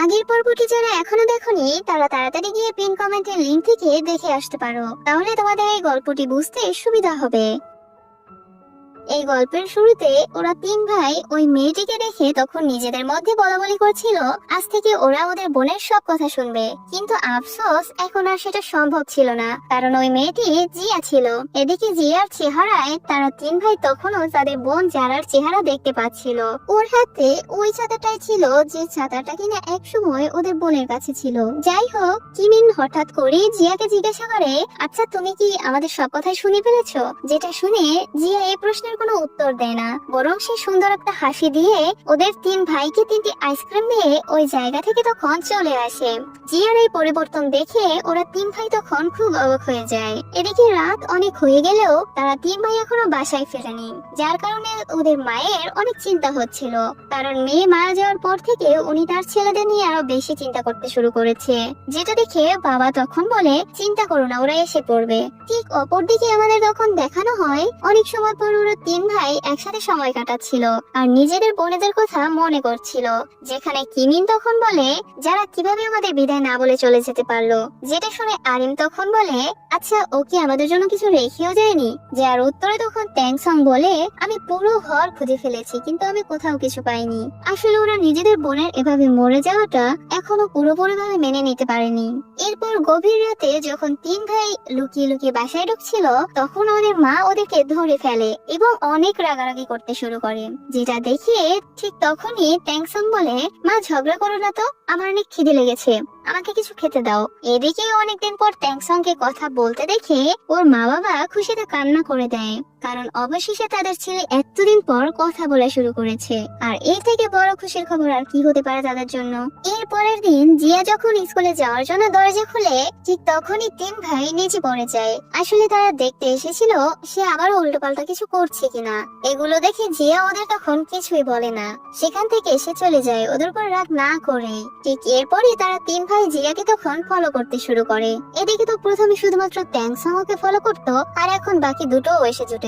আগের পর্বটি যারা এখনো দেখোনি তারা তাড়াতাড়ি গিয়ে পিন কমেন্টের লিংক থেকে দেখে আসতে পারো, তাহলে তোমাদের এই গল্পটি বুঝতে সুবিধা হবে। এই গল্পের শুরুতে ওরা তিন ভাই ওই মেয়েটিকে দেখে তখন নিজেদের মধ্যে বলাবলি করছিল আজ থেকে ওরা ওদের বোনের সব কথা শুনবে। কিন্তু আফসোস এখন আর সেটা সম্ভব ছিল না, কারণ ওই মেয়েটি জিয়া ছিল। এদিকে জিয়ার চেহারায় তারা তিন ভাই তখনও তাদের বোন জারার চেহারা দেখতে পাচ্ছিল। ওর হাতে ওই ছাতাটাই ছিল যে ছাতাটা কিনা একসময় ওদের বোনের কাছে ছিল। যাই হোক, কিমিন হঠাৎ করে জিয়াকে জিজ্ঞাসা করে, আচ্ছা তুমি কি আমাদের সব কথাই শুনে ফেলেছো? যেটা শুনে জিয়া এই প্রশ্নের কোনো উত্তর দেয় না, বরং সে সুন্দর একটা হাসি দিয়ে ওদের তিন ভাইকে তিনটি আইসক্রিম দিয়ে ওই জায়গা থেকে তখন চলে আসে। জিয়ার এই পরিবর্তন দেখে ওরা তিন ভাই তখন খুব অবাক হয়ে যায়। এদিকে রাত অনেক হয়ে গেলেও তারা তিন ভাই এখনো বাসায় ফেরেনি, যার কারণে ওদের মায়ের অনেক চিন্তা হচ্ছিল, কারণ মেয়ে মারা যাওয়ার পর থেকে উনি তার ছেলেদের নিয়ে আরো বেশি চিন্তা করতে শুরু করেছে। যেটা দেখে বাবা তখন বলে, চিন্তা করো না, ওরা এসে পড়বে। ঠিক অপরদিকে আমাদের তখন দেখানো হয় অনেক সময় পর ওরা তিন ভাই একসাথে সময় কাটাচ্ছিল আর নিজেদের বোনেদের কথা মনে করছিল। যেখানে কিমিন তখন বলে, যারা কিভাবে আমাদের বিদায় না বলে চলে যেতে পারলো? যেটা শুনে আরিম তখন বলে, আচ্ছা ও কি আমাদের জন্য কিছু রেখেও যায়নি? যার উত্তরে তখন ট্যাংসং বলে, আমি পুরো ঘর খুঁজে ফেলেছি কিন্তু আমি কোথাও কিছু পাইনি। আসলে ওরা নিজেদের বোনের এভাবে মরে যাওয়াটা এখনো পুরোপুরিভাবে মেনে নিতে পারেনি। এরপর গভীর রাতে যখন তিন ভাই লুকিয়ে লুকিয়ে বাসায় ঢুকছিল, তখন ওদের মা ওদেরকে ধরে ফেলে এবং অনেক রাগারাগি করতে শুরু করে। যেটা দেখে ঠিক তখনই ট্যাংসং বলে, মা ঝগড়া করো না তো, আমার অনেক খিদে লেগেছে, আমাকে কিছু খেতে দাও। এদিকে অনেকদিন পর ট্যাংসংকে কথা বলতে দেখে ওর মা বাবা খুশিতে কান্না করে দেয়, কারণ অবশেষে তাদের ছেলে এতদিন পর কথা বলা শুরু করেছে। আর এই থেকে বড় খুশির খবর আর কি হতে পারে তাদের জন্য। এর পরের দিন জিয়া যখন স্কুলে যাওয়ার জন্য দরজা খুলে, ঠিক তখনই তিন ভাই নিচে পড়ে যায়। আসলে তারা দেখতে এসেছিল সে আবার উল্টোপাল্টা কিছু করছে কিনা। এগুলো দেখে জিয়া ওদের তখন কিছুই বলে না, সেখান থেকে এসে চলে যায় ওদের উপর রাগ না করে। ঠিক এরপরই তারা তিন ভাই জিয়াকে তখন ফলো করতে শুরু করে। এদিকে তো প্রথমে শুধুমাত্র ট্যাংসং ওকে ফলো করতো, আর এখন বাকি দুটোও এসে জুটেছে।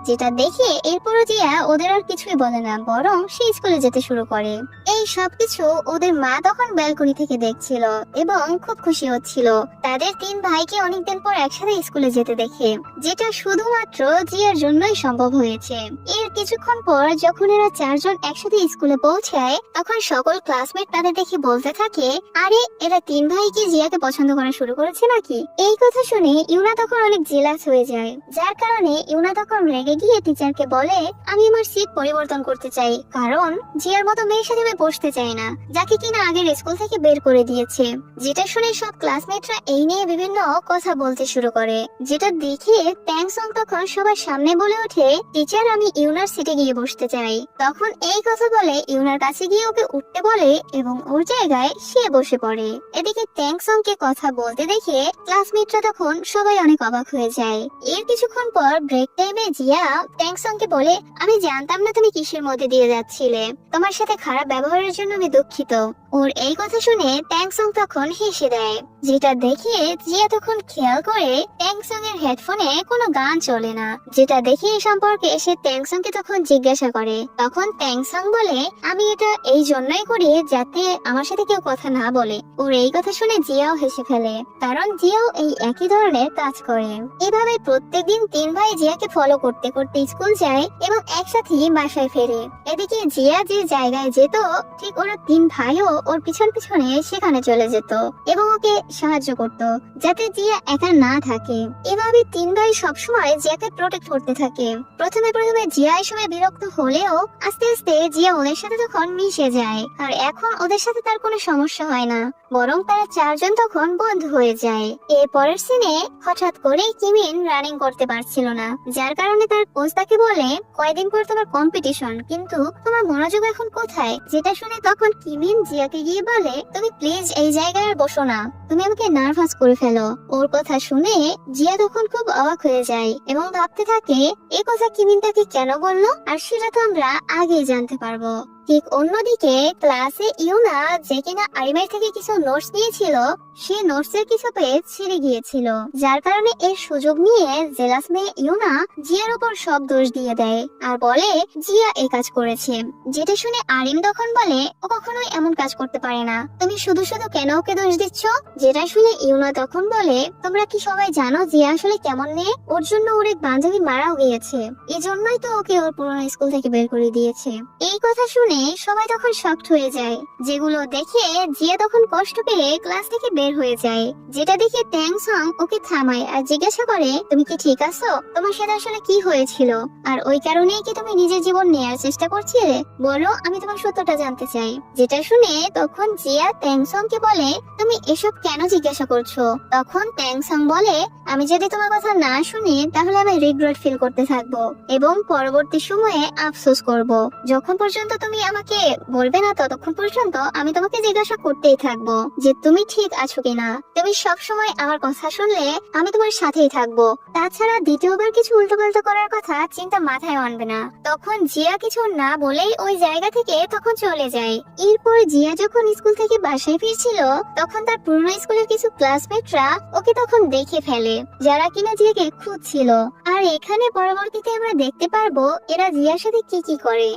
যেটা দেখে এরপরও জিয়া ওদের আর কিছুই বলে না, বরং সে স্কুলে যেতে শুরু করে। এই সবকিছু ওদের মা তখন ব্যালকনি থেকে দেখছিল এবং খুব খুশি হচ্ছিল তাদের তিন ভাইকে অনেকদিন পর একসাথে স্কুলে যেতে দেখে, যেটা শুধুমাত্র জিয়ার জন্যই সম্ভব হয়েছে। এর কিছুক্ষণ পর যখন এরা চারজন একসাথে স্কুলে পৌঁছায়, তখন সকল ক্লাসমেট তাদের দেখে বলতে থাকে, আরে এরা তিন ভাই কি জিয়াকে পছন্দ করা শুরু করেছে নাকি? এই কথা শুনে ইউনা তখন অনেক জেলাস হয়ে যায়, যার কারণে ইউনা তখন রেগে গিয়ে টিচারকে বলে, আমি আমার সিট পরিবর্তন করতে চাই, কারণ জিয়ার মতো মেয়ের সাথে আমি বসতে চাই না, যাকে কিনা আগের স্কুল থেকে বের করে দিয়েছে। যেটা শুনে সব ক্লাসমেটরা এই নিয়ে বিভিন্ন কথা বলতে শুরু করে। যেটা দেখে ট্যাংসং তখন সবার সামনে বলে ওঠে, টিচার আমি ইউনার সিটে গিয়ে বসতে চাই। তখন এই কথা বলে ইউনার কাছে গিয়ে ওকে উঠতে বলে এবং ওর জায়গায় সে বসে পড়ে। এদিকে ট্যাংসং কে কথা বলতে দেখে ক্লাসমেটরা তখন সবাই অনেক অবাক হয়ে যায়। এর কিছুক্ষণ পর ব্রেক টাইমে জিয়া ট্যাংসং কে বলে, আমি জানতাম না তুমি কিসের মধ্যে দিয়ে যাচ্ছিলে, তোমার সাথে খারাপ ব্যবহারের জন্য আমি দুঃখিত। ওর এই কথা শুনে ট্যাংসং তখন হেসে দেয়। যেটা দেখে জিয়া তখন খেয়াল করে ট্যাংসং এর হেডফোনে কোনো গান চলে না। যেটা দেখে এই সম্পর্কে সে ট্যাংসং কে তখন জিজ্ঞাসা করে। তখন ট্যাংসং বলে, আমি এটা এই জন্যই করি যাতে আমার সাথে কেউ কথা না বলে। ওর এই কথা শুনে জিয়াও হেসে ফেলে, কারণ জিয়াও এই একই ধরনের কাজ করে। এভাবে প্রত্যেকদিন তিন ভাই জিয়াকে ফলো করতে করতে স্কুল যায় এবং একসাথেই বাসায় ফেরে। এদিকে জিয়া যে জায়গায় যেত, ঠিক ওরা তিন ভাইও ওর পিছন পিছনে সেখানে চলে যেত এবং ওকে সাহায্য করত, যাতে জিয়া একা না থাকে। এভাবে তিন ভাই সবসময় জিয়াকে প্রোটেক্ট করতে থাকে। প্রথমে জিয়া এই সময় বিরক্ত হলেও আস্তে আস্তে জিয়া ওদের সাথে তখন মিশে যায়, আর এখন ওদের সাথে তার কোনো সমস্যা হয় না, বরং তারা চারজন তখন বন্ধু হয়ে যায়। এর পরের সিনে হঠাৎ করে কিমিন রানিং করতে পারছিল না, যার কারণে তার কোচ তাকে বলে, কয়দিন পর তোমার কম্পিটিশন, কিন্তু তোমার মনোযোগ এখন কোথায়? যেটা শুনে তখন কিমিন জিয়াকে গিয়ে বলে, তুমি প্লিজ এই জায়গায় আর বসো না, তুমি আমাকে নার্ভাস করে ফেলো। ওর কথা শুনে জিয়া তখন খুব অবাক হয়ে যায় এবং ভাবতে থাকে এই কথা কিমিন তাকে কেন বললো, আর সেটা তো আমরা আগেই জানতে পারবো। ঠিক অন্যদিকে ক্লাসে ইউনা, যে কিনা আরিমের থেকে কিছু নোটস নিয়েছিল, সে নোটসের কিছু পেজ ছিঁড়ে গিয়েছিল, যার কারণে এর সুযোগ নিয়ে জেলাস মেয়ে ইউনা জিয়ার উপর সব দোষ দিয়ে দেয় আর বলে জিয়া এই কাজ করেছে। যেটা শুনে আরিম তখন বলে ও কখনোই এমন কাজ করতে পারে না, তুমি শুধু শুধু কেন ওকে দোষ দিচ্ছ? যেটা শুনে ইউনা তখন বলে তোমরা কি সবাই জানো জিয়া আসলে কেমন মেয়ে? ওর জন্য ওর এক বান্ধবী মারাও গিয়েছে, এজন্যই তো ওকে ওর পুরোনো স্কুল থেকে বের করে দিয়েছে। এই কথা শুনে সবাই তখন শকড হয়ে যায়, যেগুলো দেখে জিয়া তখন কষ্ট পেয়ে ক্লাস থেকে বের হয়ে যায়। যেটা দেখে ট্যাং সং ওকে থামায় আর জিজ্ঞাসা করে তুমি কি ঠিক আছো? তোমার সাথে আসলে কি হয়েছিল? আর ওই কারণেই কি তুমি নিজের জীবন নেয়ার চেষ্টা করছিলে? বলো, আমি তোমার সত্যটা জানতে চাই। যেটা শুনে তখন জিয়া ট্যাং সং কে বলে তুমি এসব কেন জিজ্ঞাসা করছো? তখন ট্যাং সং বলে আমি যদি তোমার কথা না শুনি তাহলে আমি রিগ্রেট ফিল করতে থাকবো এবং পরবর্তী সময়ে আফসোস করব। যখন পর্যন্ত তুমি আমাকে বলবে না ততক্ষণ পর্যন্ত আমি তোমাকে জিজ্ঞাসা করতেই থাকবো যে তুমি ঠিক আছো কিনা। তুমি সব সময় আমার কথা শুনলে আমি তোমার সাথেই থাকবো। তাছাড়া দ্বিতীয়বার কিছু উল্টোপাল্টা করার কথা চিন্তা মাথায় আনবে না। তখন জিয়া কিছু না বলেই ওই জায়গা থেকে তখন চলে যায়। এরপর জিয়া যখন স্কুল থেকে বাসায় ফিরছিল তখন তার পুরনো স্কুলের কিছু ক্লাসমেটরা ওকে তখন দেখে ফেলে, যারা কিনা জিয়াকে খুঁজছিল। আর এখানে পরবর্তীতে আমরা দেখতে পারবো এরা জিয়ার সাথে কি কি করে।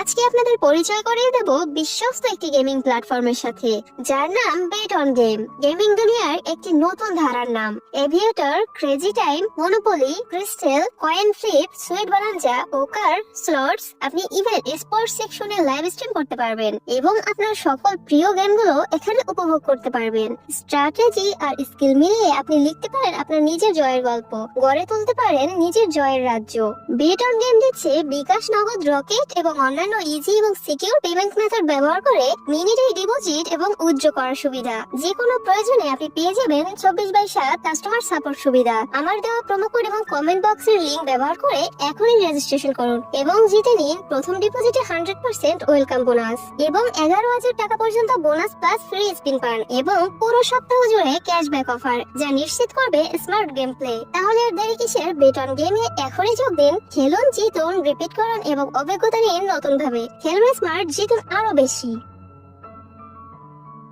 আজকে আপনাদের পরিচয় করিয়ে দেব বিশ্বস্ত একটি গেমিং প্ল্যাটফর্মের সাথে, যার নাম বেট অন গেম। গেমিং দুনিয়ার একটি নতুন ধারার নাম। Aviator, crazy time, Monopoly, crystal, coin flip, sweet bonanza, poker, slots, আপনি ইভেন স্পোর্টস সেকশনে লাইভ স্ট্রিম করতে পারবেন এবং আপনার সকল প্রিয় গেমগুলো এখানে উপভোগ করতে পারবেন। স্ট্র্যাটেজি আর স্কিল মিলিয়ে আপনি লিখতে পারেন আপনার নিজের জয়ের গল্প, গড়ে তুলতে পারেন নিজের জয়ের রাজ্য। বেট অন গেম দিচ্ছে বিকাশ, নগদ, রকেট এবং অন্যান্য ইজি এবং সিকিউর পেমেন্ট মেথড ব্যবহার করে মিনিটে ডিপোজিট এবং উইথড্র করার সুবিধা। যে কোনো প্রয়োজনে আপনি পেয়ে যাবেন 24/7 কাস্টমার সাপোর্ট সুবিধা। আমার দেওয়া প্রোমো কোড এবং কমেন্ট বক্সের লিংক ব্যবহার করে এখনই রেজিস্ট্রেশন করুন এবং জিতে নিন প্রথম ডিপোজিটে 100% ওয়েলকাম বোনাস এবং 11,000 টাকা পর্যন্ত বোনাস প্লাস ফ্রি স্পিন পান এবং পুরো সপ্তাহ জুড়ে ক্যাশব্যাক অফার, যা নিশ্চিত করবে স্মার্ট গেম প্লে। তাহলে আর দেরি কিসের? বেট অন গেমে এখনই যোগ দিন। খেলুন, জিতুন, রিপিট করুন এবং অভিজ্ঞতা নিন নতুন ভাবে। খেলুন স্মার্ট, জিতুন আরো বেশি।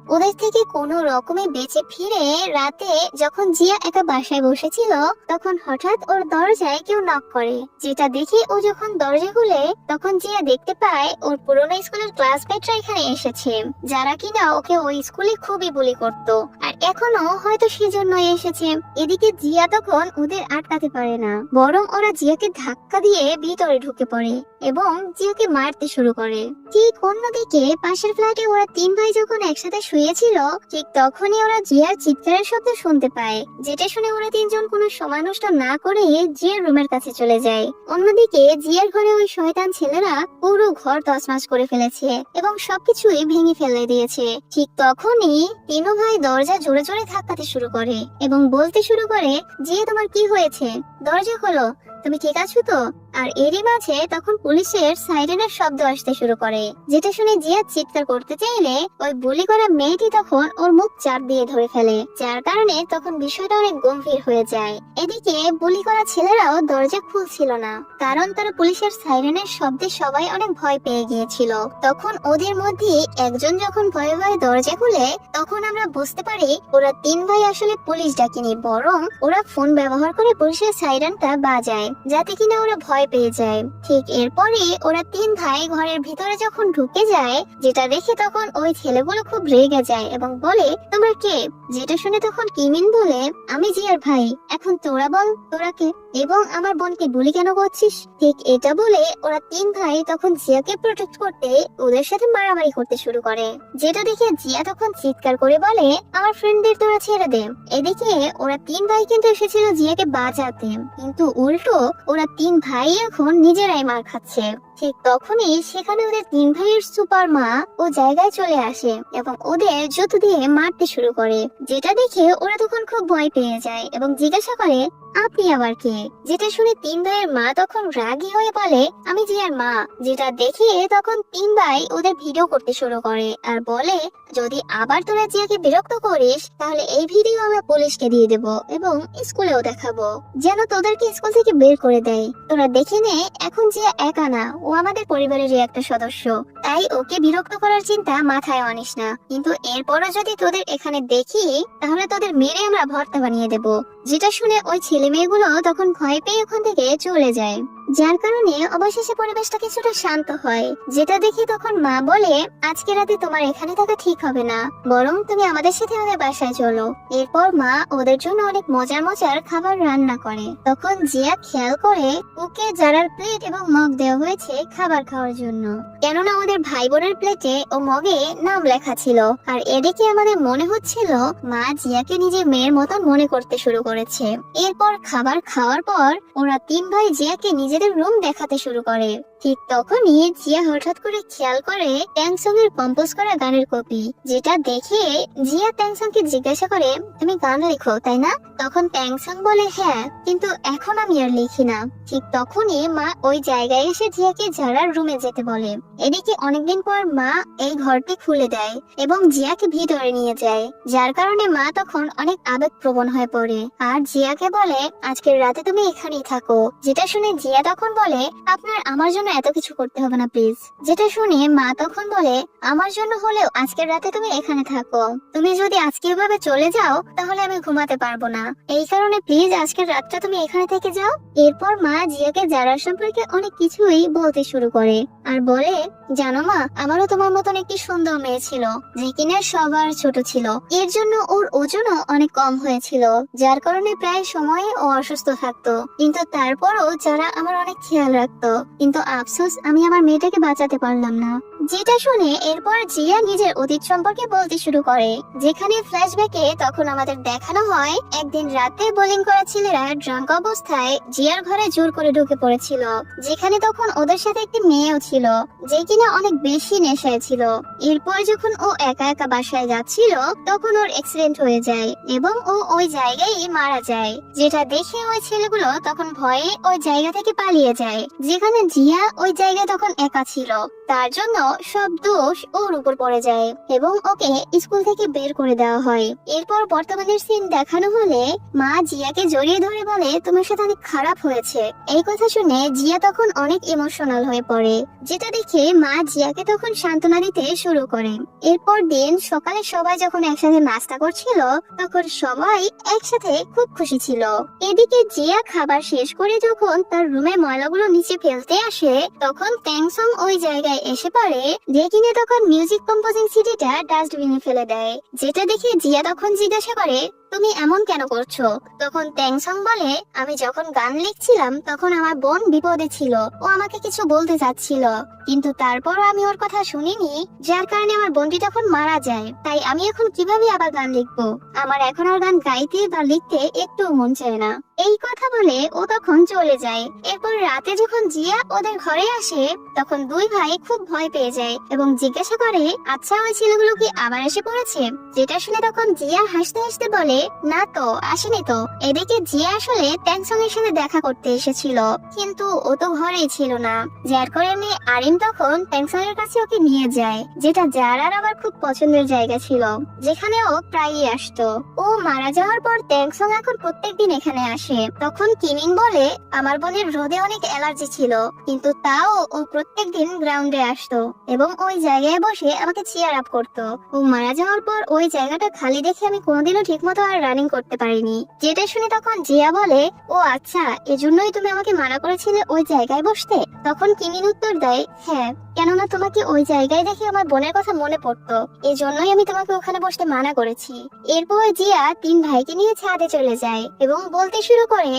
ওদের থেকে কোনো রকমে বেঁচে ফিরে রাতে যখন জিয়া একা বাসায় বসেছিল তখন হঠাৎ ওর দরজায় কেউ নক করে। যেটা দেখে ও যখন দরজা খুলে তখন জিয়া দেখতে পায় ওর পুরোনো স্কুলের ক্লাসমেটরা এখানে এসেছে, যারা কিনা ওকে ওই স্কুলে খুবই বুলি করত আর এখনো হয়তো সেজন্যই এসেছে। এদিকে জিয়া তখন ওদের আটকাতে পারে না, বরং ওরা জিয়াকে ধাক্কা দিয়ে ভিতরে ঢুকে পড়ে এবং জিয়াকে মারতে শুরু করে। ঠিক অন্যদিকে পাশের ফ্ল্যাটে ওরা 3 ভাই যখন একসাথে শুয়েছিল ঠিক তখনই ওরা জিয়ার চিৎকারের শব্দ শুনতে পায়, যেটা শুনে ওরা 3 জন কোনো সময় নষ্ট না করে জিয়ার রুমের কাছে চলে যায়। অন্যদিকে জিয়ার ঘরে ওই শয়তান ছেলেরা পুরো ঘর তছনছ করে ফেলেছে এবং সবকিছুই ভেঙে ফেলে দিয়েছে। ঠিক তখনই 3 ভাই দরজা জোরে জোরে ধাক্কাতে শুরু করে এবং বলতে শুরু করে জিয়া তোমার কি হয়েছে? দরজা খোলো, তুমি ঠিক আছো তো? আর এরই মাঝে তখন পুলিশের সাইরেনের শব্দ আসতে শুরু করে, যেটা শুনে জিয়া চিৎকার করতে চাইলে ওই বুলি করা মেয়েটি তখন ওর মুখ চাপ দিয়ে ধরে ফেলে, যার কারণে তখন বিষয়টা অনেক গম্ভীর হয়ে যায়। এদিকে বুলি করা ছেলেরাও দরজা খুলছিল না, কারণ তারা পুলিশের সাইরেনের শব্দে সবাই অনেক ভয় পেয়ে গিয়েছিল। তখন ওদের মধ্যে একজন যখন ভয়ে ভয়ে দরজা খুলে তখন আমরা বুঝতে পারি ওরা 3 ভাই আসলে পুলিশ ডাকেনি, বরং ওরা ফোন ব্যবহার করে পুলিশের সাইরেনটা বাজায় যাতে কিনা ওরা ভয় পেয়ে যায়। ঠিক এরপরে ওরা 3 ভাই ঘরের ভিতরে যখন ঢুকে যায় যেটা দেখে তখন ওই ছেলেগুলো খুব রেগে যায় এবং বলে তোমরা কে? যেটা শুনে তখন কিমিন বলে আমি জিয়ার ভাই, এখন তোরা বল তোরা কে এবং আমার বোনকে বুলি কেন করছিস? ঠিক এটা বলে ওরা 3 ভাই তখন জিয়াকে প্রোটেক্ট করতে ওদের সাথে মারামারি করতে শুরু করে, যেটা দেখে জিয়া তখন চিৎকার করে বলে আমার ফ্রেন্ডদের তোরা ছেড়ে দে। এদিকে ওরা 3 ভাই কিন্তু এসেছিল জিয়াকে বাঁচাতে, কিন্তু উল্টো ওরা 3 ভাই এখন নিজেরাই মার খাচ্ছে। ঠিক তখনই সেখানে ওদের 3 ভাইয়ের সুপার মা ও জায়গায় চলে আসে এবং ওদের জুতো দিয়ে মারতে শুরু করে, যেটা দেখে ওরা তখন খুব ভয় পেয়ে যায় এবং জিজ্ঞাসা করে আপনি আবার কে? যেটা শুনে 3 ভাইয়ের মা তখন রাগী হয়ে বলে আমি জিয়ার মা। যেটা দেখে তখন 3 ভাই ওদের ভিডিও করতে শুরু করে আর বলে যদি আবার তোরা জিয়াকে বিরক্ত করিস তাহলে এই ভিডিও আমরা পুলিশকে দিয়ে দেব এবং স্কুলেও দেখাবো, যেন তোদেরকে স্কুল থেকে বের করে দেয়। তোরা দেখে নে এখন জিয়া একা না, ও আমাদের পরিবারেরই একটা সদস্য, তাই ওকে বিরক্ত করার চিন্তা মাথায় আনিস না। কিন্তু এরপরও যদি তোদের এখানে দেখি তাহলে তোদের মেরে আমরা ভর্তা বানিয়ে দেব। যেটা শুনে ওই ছেলে মেয়েগুলো তখন ভয় পেয়ে ওখান থেকে চলে যায়, যার কারণে অবশেষে পরিবেশটা কিছুটা শান্ত হয়। যেটা দেখে তখন মা বলে, আজকে রাতে তোমার এখানে থাকা ঠিক হবে না, বরং তুমি আমাদের সাথে আমাদের বাসায় চলো। এরপর মা ওদের জন্য অনেক মজার মজার খাবার রান্না করে। তখন জিয়া খেয়াল করে ওকে জারার প্লেট এবং মগ দেওয়া হয়েছে খাবার খাওয়ার জন্য, কেননা ওদের ভাই বোনের প্লেটে ও মগে নাম লেখা ছিল। আর এদিকে আমাদের মনে হচ্ছিল মা জিয়াকে নিজের মেয়ের মতন মনে করতে শুরু করেছে। এরপর খাবার খাওয়ার পর ওরা তিন ভাই জিয়াকে নিজেদের রুম দেখাতে শুরু করে। ঠিক তখনই জিয়া হঠাৎ করে খেয়াল করে ট্যাংসং এর কম্পোজ করা গানের কপি, যেটা দেখে জিয়া ট্যাংসং কে জিজ্ঞাসা করে, তুমি গান লেখো তাই না? তখন ট্যাংসং বলে, হ্যাঁ, কিন্তু এখন আমি আর লিখি না। ঠিক তখনই মা ওই জায়গায় এসে জিয়াকে জারার রুমে যেতে বলে। এদিকে অনেকদিন পর মা এই ঘরটি খুলে দেয় এবং জিয়াকে ভিতরে নিয়ে যায়, যার কারণে মা তখন অনেক আবেগপ্রবণ হয়ে পড়ে আর জিয়াকে বলে, আজকের রাতে তুমি এখানেই থাকো। যেটা শুনে জিয়া তখন বলে, আপনার আমার জন্য এত কিছু করতে হবে না প্লিজ। যেটা শুনে মা তখন বলে, আমার জন্য হলেও আজকের রাতে তুমি এখানে থাকো। তুমি যদি আজকে এভাবে চলে যাও তাহলে আমি ঘুমাতে পারবো না, এই কারণে প্লিজ আজকের রাতটা তুমি এখানে থেকে যাও। এরপর মা জিয়াকে জারার সম্পর্কে অনেক কিছুই বলতে শুরু করে আর বলে, জানো মা, আমারও তোমার মতন একটি সুন্দর মেয়ে ছিল যে কিনা সবার ছোট ছিল। এর জন্য ওর ওজনও অনেক কম হয়েছিল, যার কারণে প্রায় সময়ে ও অসুস্থ থাকতো। কিন্তু তারপরও যারা আমার অনেক খেয়াল রাখতো, কিন্তু আফসোস আমি আমার মেয়েটাকে বাঁচাতে পারলাম না। যেটা শুনে এরপর জিয়া নিজের অতীত সম্পর্কে বলতে শুরু করে, যেখানে ফ্ল্যাশব্যাকে তখন আমাদের দেখানো হয় একদিন রাতে বোলিং করা ছেলেরা ড্রাঙ্ক অবস্থায় জিয়ার ঘরে জোর করে ঢুকে পড়েছিল, যেখানে তখন ওদের সাথে একটি মেয়েও ছিল যে কিনা অনেক বেশি নেশায় ছিল। এরপর যখন ও একা একা বাসায় যাচ্ছিল তখন ওর অ্যাক্সিডেন্ট হয়ে যায় এবং ও ওই জায়গায় মারা যায়। যেটা দেখে ওই ছেলেগুলো তখন ভয়ে ওই জায়গা থেকে পালিয়ে যায়, যেখানে জিয়া ওই জায়গায় তখন একা ছিল। তার জন্য সব দোষ ওর উপর পড়ে যায় এবং ওকে স্কুল থেকে বের করে দেওয়া হয়। এরপর বর্তমানের সিন দেখানো হলে মা জিয়াকে জড়িয়ে ধরে বলে, তোমার সাথে অনেক খারাপ হয়েছে। এই কথা শুনে জিয়া তখন অনেক ইমোশনাল হয়ে পড়ে, যেটা দেখে মা জিয়াকে তখন সান্ত্বনা দিতে শুরু করে। এরপর দিন সকালে সবাই যখন একসাথে নাস্তা করছিল তখন সবাই একসাথে খুব খুশি ছিল। এদিকে জিয়া খাবার শেষ করে যখন তার রুমে ময়লাগুলো নিচে ফেলতে আসে তখন ট্যাংসং ওই জায়গায় এসে পড়ে, যে কিনে তখন মিউজিক কম্পোজিং সিডিটা ডাস্টবিনে ফেলে দেয়। যেটা দেখে জিয়া তখন জিজ্ঞাসা করে, তুমি এমন কেন করছো? তখন ট্যাংসং বলে, আমি যখন গান লিখছিলাম তখন আমার বোন বিপদে ছিল, ও আমাকে কিছু বলতে চাচ্ছিল, কিন্তু তারপরও আমি ওর কথা শুনিনি, যার কারণে আমার বোনটি তখন মারা যায়। তাই আমি এখন কিভাবে আবার গান লিখবো? আমার এখন আর গান গাইতে বা লিখতে একটু মন চায় না। এই কথা বলে ও তখন চলে যায়। এরপর রাতে যখন জিয়া ওদের ঘরে আসে তখন দুই ভাই খুব ভয় পেয়ে যায় এবং জিজ্ঞাসা করে, আচ্ছা ওই ছেলেগুলো কি আবার এসে পড়েছে? যেটা শুনে তখন জিয়া হাসতে হাসতে বলে, না তো, আসেনি তো। এদিকে জিয়া আসলে ট্যাংসং এর সাথে দেখা করতে এসেছিল, কিন্তু ও তো ঘরেই ছিল না, যার কারণে আরিন তখন ট্যাংসং এর কাছে ওকে নিয়ে যায়, যেটা জারার আবার খুব পছন্দের জায়গা ছিল, যেখানে ও প্রায়ই আসতো। ও মারা যাওয়ার পর ট্যাংসং এখন প্রত্যেকদিন এখানে আসে। তখন কিমিং বলে, আমার বোনের রোদে অনেক অ্যালার্জি ছিল, কিন্তু তাও ও প্রত্যেকদিন গ্রাউন্ডে আসতো এবং ওই জায়গায় বসে আমাকে চিয়ার আপ করতো। ও মারা যাওয়ার পর ওই জায়গাটা খালি দেখে আমি কোনোদিনও ঠিকমতো আর রানিং করতে পারিনি। যেটা শুনে তখন জিয়া বলে, ও আচ্ছা, এজন্যই তুমি আমাকে মানা করেছিলে ওই জায়গায় বসতে? তখন কিমিন উত্তর দেয়, হ্যাঁ, কেননা তোমাকে ওই জায়গায় দেখে আমার বোনের কথা মনে পড়তো, এজন্যই আমি তোমাকে ওখানে বসতে মানা করেছি। এরপর জিয়া তিন ভাইকে নিয়ে ছাদে চলে যায় এবং বলতে শুরু করে,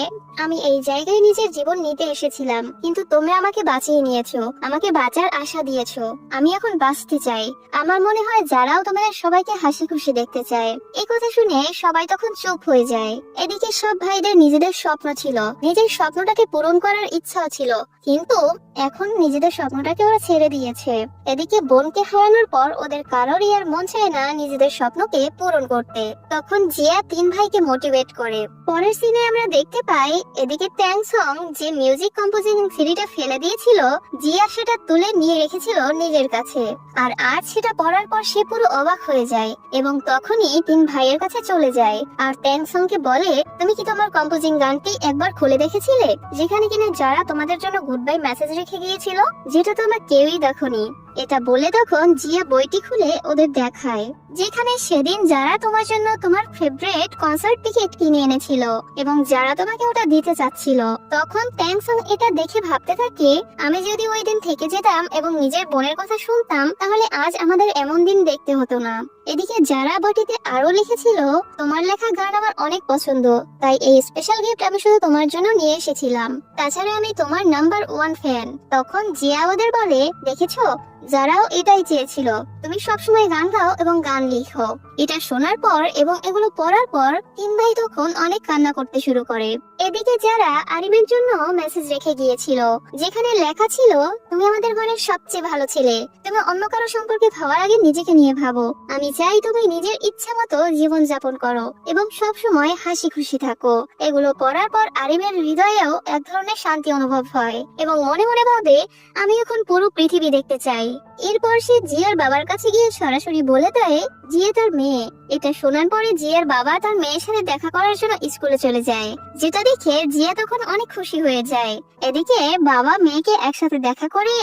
আমি এই জায়গায় নিজের জীবন নিতে এসেছিলাম, কিন্তু তোমরা আমাকে বাঁচিয়ে নিয়েছো, আমাকে বাঁচার আশা দিয়েছো। আমি এখন বাঁচতে চাই। আমার মনে হয় যারাও তোমাদের সবাইকে হাসি খুশি দেখতে চায়। এই কথা শুনে সবাই তখন চুপ হয়ে যায়। এদিকে সব ভাইদের নিজেদের স্বপ্ন ছিল, নিজের স্বপ্নটাকে পূরণ করার ইচ্ছাও ছিল, কিন্তু এখন নিজেদের স্বপ্নটাকে ওরা ছেড়ে দিয়েছে। এদিকে বোনকে হারানোর পর ওদের কারোরই আর মন চায় না নিজেদের স্বপ্নকে পূরণ করতে। তখন জিয়া তিন ভাইকে মোটিভেট করে। পরের সিনে আমরা দেখতে পাই এদিকে ট্যাংসং যে মিউজিক কম্পোজিং সিডিটা ফেলে দিয়েছিল, জিয়া সেটা তুলে নিয়ে রেখেছিল নিজের কাছে, আর আজ সেটা পড়ার পর সে পুরো অবাক হয়ে যায় এবং তখনই তিন ভাইয়ের কাছে চলে যায়। যায় আর ট্যাংসংকে বলে, তুমি কি তোমার কম্পোজিং গানটি একবার খুলে দেখেছিলে, যেখানে কিনা যারা তোমাদের জন্য গুড বাই মেসেজ রেখে গিয়েছিল, যেটা তোমরা কেউই দেখোনি। এটা বলে তখন জিয়া বইটি খুলে ওদের দেখায়, যেখানে সেদিন যারা তোমার জন্য তোমার ফেভারিট কনসার্ট টিকিট কিনে এনেছিল এবং যারা তোমাকে ওটা দিতে চাচ্ছিল। তখন ট্যাংসং এটা দেখে ভাবতে থাকে, আমি যদি ওই দিন থেকে যেতাম এবং নিজের বোনের কথা শুনতাম, তাহলে আজ আমাদের এমন দিন দেখতে হতো না। এদিকে যারা বইটিতে আরো লিখেছিল, তোমার লেখা গান আমার অনেক পছন্দ, তাই এই স্পেশাল গিফট আমি শুধু তোমার জন্য নিয়ে এসেছিলাম। তাছাড়া আমি তোমার নাম্বার 1 ফ্যান। তখন জিয়া ওদের বলে, দেখেছো, যারাও এটাই চেয়েছিল, তুমি সবসময় গান গাও এবং গান লিখো। এটা শোনার পর এবং এগুলো পড়ার পর তিন ভাই তখন অনেক কান্না করতে শুরু করে। এদিকে যারা আরিমের জন্য মেসেজ রেখে গিয়েছিল, যেখানে লেখা ছিল, তুমি আমাদের ঘরের সবচেয়ে ভালো ছেলে, তুমি অন্য কারো সম্পর্কে ভাবার আগে নিজেকে নিয়ে ভাবো। আমি চাই তুমি নিজের ইচ্ছা মতো জীবন যাপন করো এবং সব সময় হাসি খুশি থাকো। এগুলো পড়ার পর আরিমের হৃদয়েও এক ধরনের শান্তি অনুভব হয় এবং মনে মনে ভাবে, আমি এখন পুরো পৃথিবী দেখতে চাই। এরপর সে জিয়ার বাবার কাছে গিয়ে সরাসরি বলে দেয়, জিয়া তার মেয়ে। এটা শোনার পরে জিয়ার বাবা তার মেয়ের সাথে দেখা করার জন্য স্কুলে চলে যায়, যেটা দেখে জিয়া তখন অনেক খুশি হয়ে যায়। এদিকে বাবা মেয়েকে একসাথে দেখা করে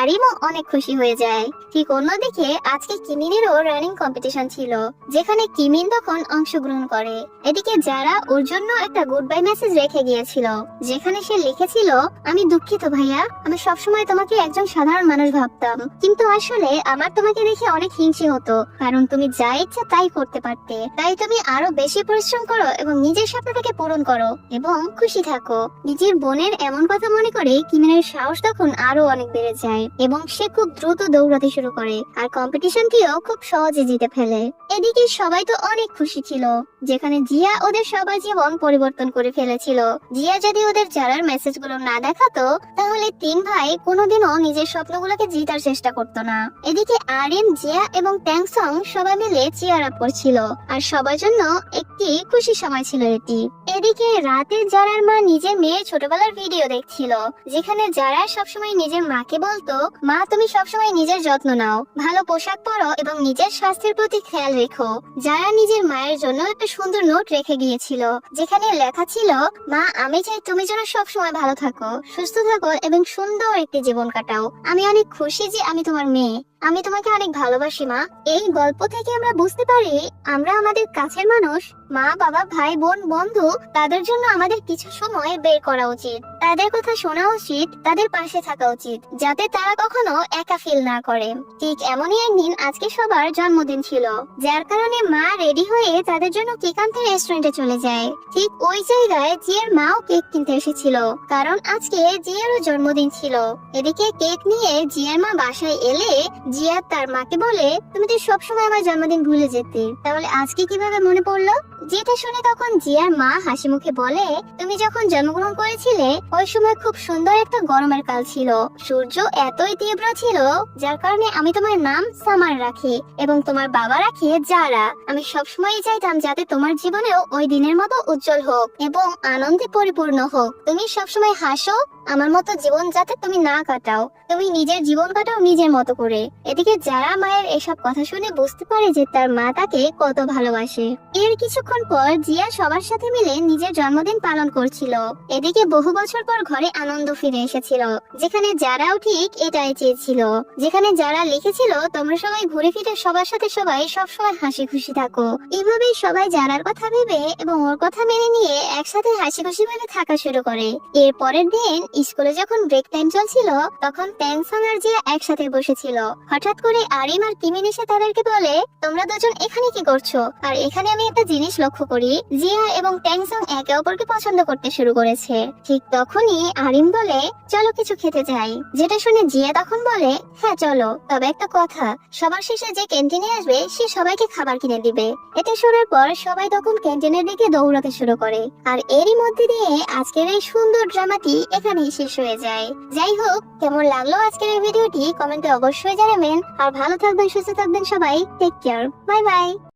আরিমও অনেক খুশি হয়ে যায়। ঠিক অন্যদিকে আজকে কিমিনেরও রানিং কম্পিটিশন ছিল, যেখানে কিমিন তখন অংশগ্রহণ করে। এদিকে যারা ওর জন্য একটা গুড বাই মেসেজ রেখে গিয়েছিল, যেখানে সে লিখেছিল, আমি দুঃখিত ভাইয়া, আমি সবসময় তোমাকে একজন সাধারণ মানুষ ভাবতাম, কিন্তু আসলে আমার তোমাকে দেখে অনেক হিংসে হতো, কারণ তুমি যা ইচ্ছা তাই করতে পারতে। তাই তুমি আরো বেশি পরিশ্রম করো এবং নিজের স্বপ্নটাকে পূরণ করো এবং খুশি থাকো। নিজের বোনের এমন কথা মনে করে কিমিনের সাহস তখন আরো অনেক বেড়ে যায় এবং সে খুব দ্রুত দৌড়াতে শুরু করে আর কম্পিটিশনটিও খুব সহজে জিতে ফেলে। এদিকে সবাই তো অনেক খুশি ছিল, যেখানে জিয়া ওদের সবার জীবন পরিবর্তন করে ফেলেছিল। জিয়া যদি ওদের যারার মেসেজগুলো না দেখাতো, তাহলে তিন ভাই কোনোদিনও নিজের স্বপ্নগুলোকে জিতার চেষ্টা করতো না। এদিকে আরিন, জিয়া এবং ট্যাংসং সবাই মিলে চিয়ার আপ করছিল আর সবার জন্য একটি খুশি সময় ছিল এটি। এদিকে রাতে যারার মা নিজের মেয়ের ছোটবেলার ভিডিও দেখছিল, যেখানে যারা সবসময় নিজের মাকে বলতো, মা তুমি সবসময় নিজের যত্ন নাও, ভালো পোশাক পরো এবং নিজের স্বাস্থ্যের প্রতি খেয়াল রেখো। যারা নিজের মায়ের জন্য একটা সুন্দর নোট রেখে গিয়েছিল, যেখানে লেখা ছিল, মা আমি চাই তুমি যেন সবসময় ভালো থাকো, সুস্থ থাকো এবং সুন্দর একটি জীবন কাটাও। আমি অনেক খুশি যে আমি তোমার মেয়ে, আমি তোমাকে অনেক ভালোবাসি মা। এই গল্প থেকে আমরা বুঝতে পারি, আমরা আমাদের কাছের মানুষ, মা বাবা ভাই বোন বন্ধু, তাদের জন্য আমাদের কিছু সময় বের করা উচিত, তাদের কথা শোনা উচিত, তাদের পাশে থাকা উচিত, যাতে তারা কখনো একা ফিল না করে। ঠিক এমনই একদিন আজকে সবার জন্মদিন ছিল, যার কারণে মা রেডি হয়ে তাদের জন্য কেক আনতে রেস্টুরেন্টে চলে যায়। ঠিক ওই জায়গায় জিয়ার মাও কেক কিনতে এসেছিল, কারণ আজকে জিয়ারও জন্মদিন ছিল। এদিকে কেক নিয়ে জিয়ার মা বাসায় এলে জিয়া তার মাকে বলে, তুমি তো সবসময় আমার জন্মদিন ভুলে যেতে, তাহলে আজকে কিভাবে মনে পড়লো? যেটা শুনে তখন জিয়ার মা হাসি মুখে বলে, তুমি যখন জন্মগ্রহণ করেছিলে ওই সময় খুব সুন্দর একটা গরমের কাল ছিল, সূর্য এতই তীব্র ছিল, যার কারণে আমি তোমার নাম সামার রাখি এবং তোমার বাবা রাখে যারা। আমি সবসময় চাইতাম যাতে তোমার জীবনেও ওই দিনের মতো উজ্জ্বল হোক এবং আনন্দে পরিপূর্ণ হোক। তুমি সবসময় হাসো, আমার মতো জীবন যাতে তুমি না কাটাও, তুমি নিজের জীবন কাটাও নিজের মতো করে। এদিকে যারা মায়ের এসব কথা শুনে বুঝতে পারে যে তার মা তাকে কত ভালোবাসে। এর কিছুক্ষণ পর জিয়া সবার সাথে মিলে নিজের জন্মদিন পালন করছিল। এদিকে বহু বছর পর ঘরে আনন্দ ফিরে এসেছিল, যেখানে যারাও ঠিক এটাই চেয়েছিল, যেখানে যারা লিখেছিল, তোমরা সবাই ঘুরে ফিরে সবার সাথে সবাই সবসময় হাসি খুশি থাকো। এভাবেই সবাই যারার কথা ভেবে এবং ওর কথা মেনে নিয়ে একসাথে হাসি খুশি ভাবে থাকা শুরু করে। এর পরের দিন স্কুলে যখন ব্রেক টাইম চলছিল, তখন ট্যাংসং আর জিয়া একসাথে বসেছিল। হঠাৎ করে আরিম আর কিমিন এসে তাদেরকে বলে, তোমরা দুজন এখানে কি করছো? আর এখানে আমি একটা জিনিস লক্ষ্য করি, জিয়া এবং ট্যাংসং একে অপরকে পছন্দ করতে শুরু করেছে। ঠিক তখনই আরিম বলে, চলো কিছু খেতে যাই। যেটা শুনে জিয়া তখন বলে, হ্যাঁ চলো, তবে একটা কথা, সবার শেষে যে ক্যান্টিনে আসবে সে সবাইকে খাবার কিনে দিবে। এটা শোনার পর সবাই তখন ক্যান্টিনের দিকে দৌড়াতে শুরু করে। আর এরই মধ্যে দিয়ে আজকের এই সুন্দর ড্রামাটি এখানেই শেষ হয়ে যায়। যাই হোক, কেমন লাগলো আজকের এই ভিডিওটি কমেন্টে অবশ্যই জানাবেন। আর ভালো থাকবেন, সুস্থ থাকবেন সবাই। Take care, bye by.